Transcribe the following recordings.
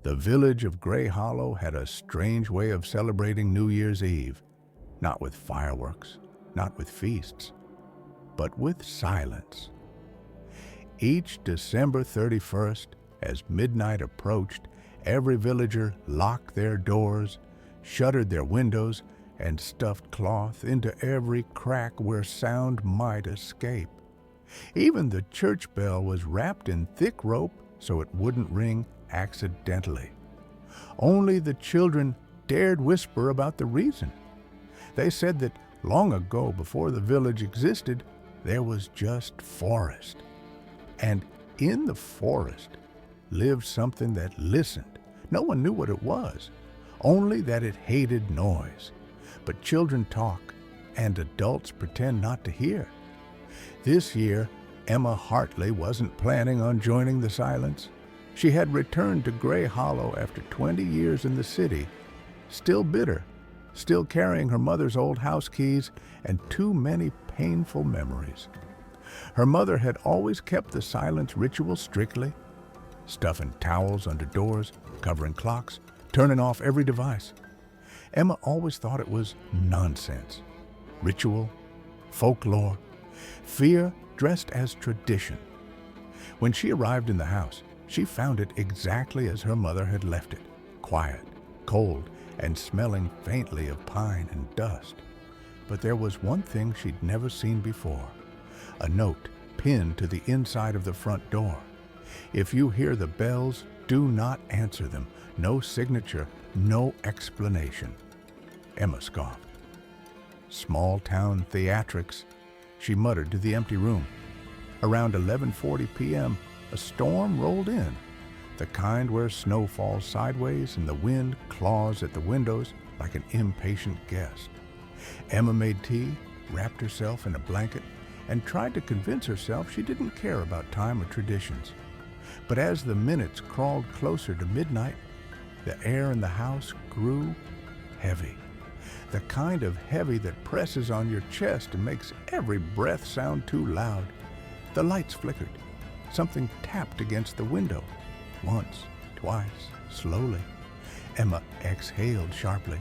The village of Gray Hollow had a strange way of celebrating New Year's Eve, not with fireworks, not with feasts, but with silence. Each December 31st, as midnight approached, every villager locked their doors, shuttered their windows, and stuffed cloth into every crack where sound might escape. Even the church bell was wrapped in thick rope so it wouldn't ring accidentally. Only the children dared whisper about the reason. They said that long ago, before the village existed, there was just forest. And in the forest lived something that listened. No one knew what it was, only that it hated noise. But children talk, and adults pretend not to hear. This year, Emma Hartley wasn't planning on joining the silence. She had returned to Gray Hollow after 20 years in the city, still bitter, still carrying her mother's old house keys and too many painful memories. Her mother had always kept the silence ritual strictly, stuffing towels under doors, covering clocks, turning off every device. Emma always thought it was nonsense. Ritual, folklore, fear dressed as tradition. When she arrived in the house, she found it exactly as her mother had left it, quiet, cold, and smelling faintly of pine and dust. But there was one thing she'd never seen before, a note pinned to the inside of the front door. If you hear the bells, do not answer them. No signature, no explanation. Emma scoffed. Small-town theatrics, she muttered to the empty room. Around 11:40 p.m., a storm rolled in, the kind where snow falls sideways and the wind claws at the windows like an impatient guest. Emma made tea, wrapped herself in a blanket, and tried to convince herself she didn't care about time or traditions. But as the minutes crawled closer to midnight, the air in the house grew heavy. The kind of heavy that presses on your chest and makes every breath sound too loud. The lights flickered. Something tapped against the window. Once, twice, slowly. Emma exhaled sharply.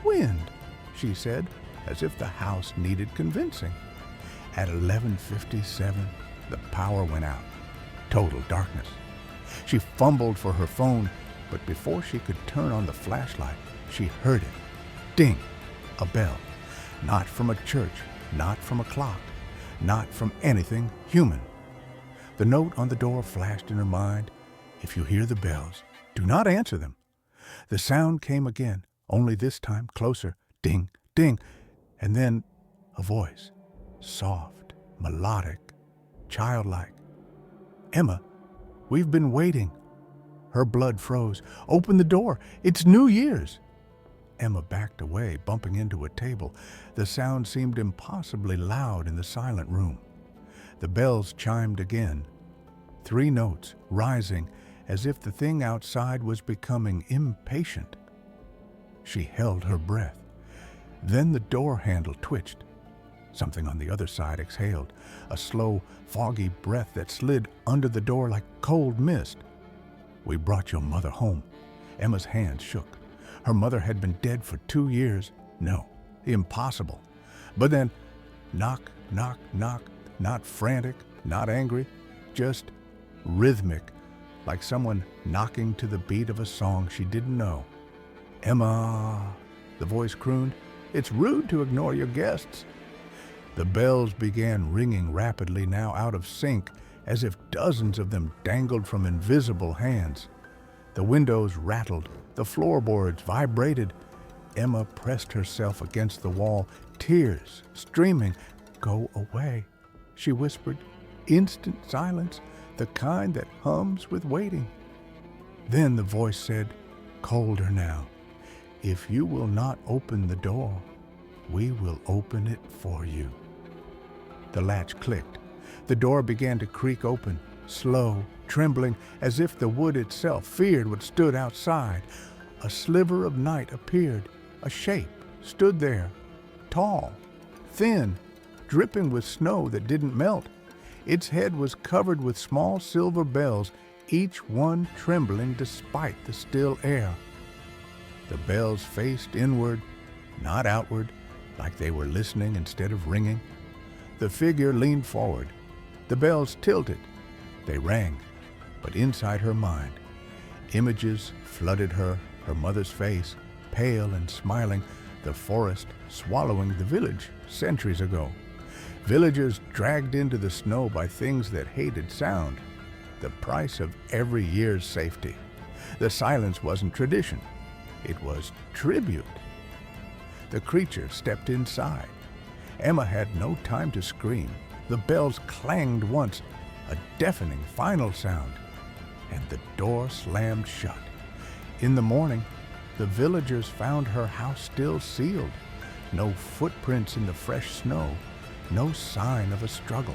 "Wind," she said, as if the house needed convincing. At 11:57, the power went out. Total darkness. She fumbled for her phone, but before she could turn on the flashlight, she heard it. Ding! A bell. Not from a church, not from a clock, not from anything human. The note on the door flashed in her mind. If you hear the bells, do not answer them. The sound came again, only this time closer. Ding, ding, and then a voice. Soft, melodic, childlike. "Emma, we've been waiting." Her blood froze. "Open the door. It's New Year's." Emma backed away, bumping into a table. The sound seemed impossibly loud in the silent room. The bells chimed again. 3 notes, rising as if the thing outside was becoming impatient. She held her breath. Then the door handle twitched. Something on the other side exhaled, a slow, foggy breath that slid under the door like cold mist. "We brought your mother home." Emma's hands shook. Her mother had been dead for 2 years. No, impossible. But then, knock, knock, knock, not frantic, not angry, just rhythmic, like someone knocking to the beat of a song she didn't know. "Emma," the voice crooned, "it's rude to ignore your guests." The bells began ringing rapidly, now out of sync, as if dozens of them dangled from invisible hands. The windows rattled, the floorboards vibrated. Emma pressed herself against the wall, tears streaming. "Go away," she whispered. Instant silence, the kind that hums with waiting. Then the voice said, colder now, "If you will not open the door, we will open it for you." The latch clicked. The door began to creak open, slow, trembling, as if the wood itself feared what stood outside. A sliver of night appeared. A shape stood there, tall, thin, dripping with snow that didn't melt. Its head was covered with small silver bells, each one trembling despite the still air. The bells faced inward, not outward, like they were listening instead of ringing. The figure leaned forward. The bells tilted. They rang, but inside her mind, images flooded her mother's face, pale and smiling, the forest swallowing the village centuries ago. Villagers dragged into the snow by things that hated sound, the price of every year's safety. The silence wasn't tradition, it was tribute. The creature stepped inside. Emma had no time to scream. The bells clanged once, a deafening final sound, and the door slammed shut. In the morning, the villagers found her house still sealed. No footprints in the fresh snow, no sign of a struggle.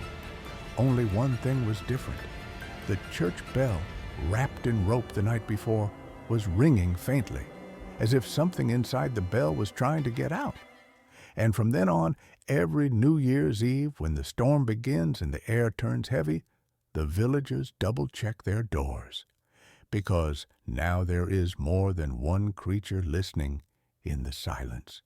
Only one thing was different. The church bell, wrapped in rope the night before, was ringing faintly, as if something inside the bell was trying to get out. And from then on, every New Year's Eve, when the storm begins and the air turns heavy, the villagers double-check their doors, because now there is more than one creature listening in the silence.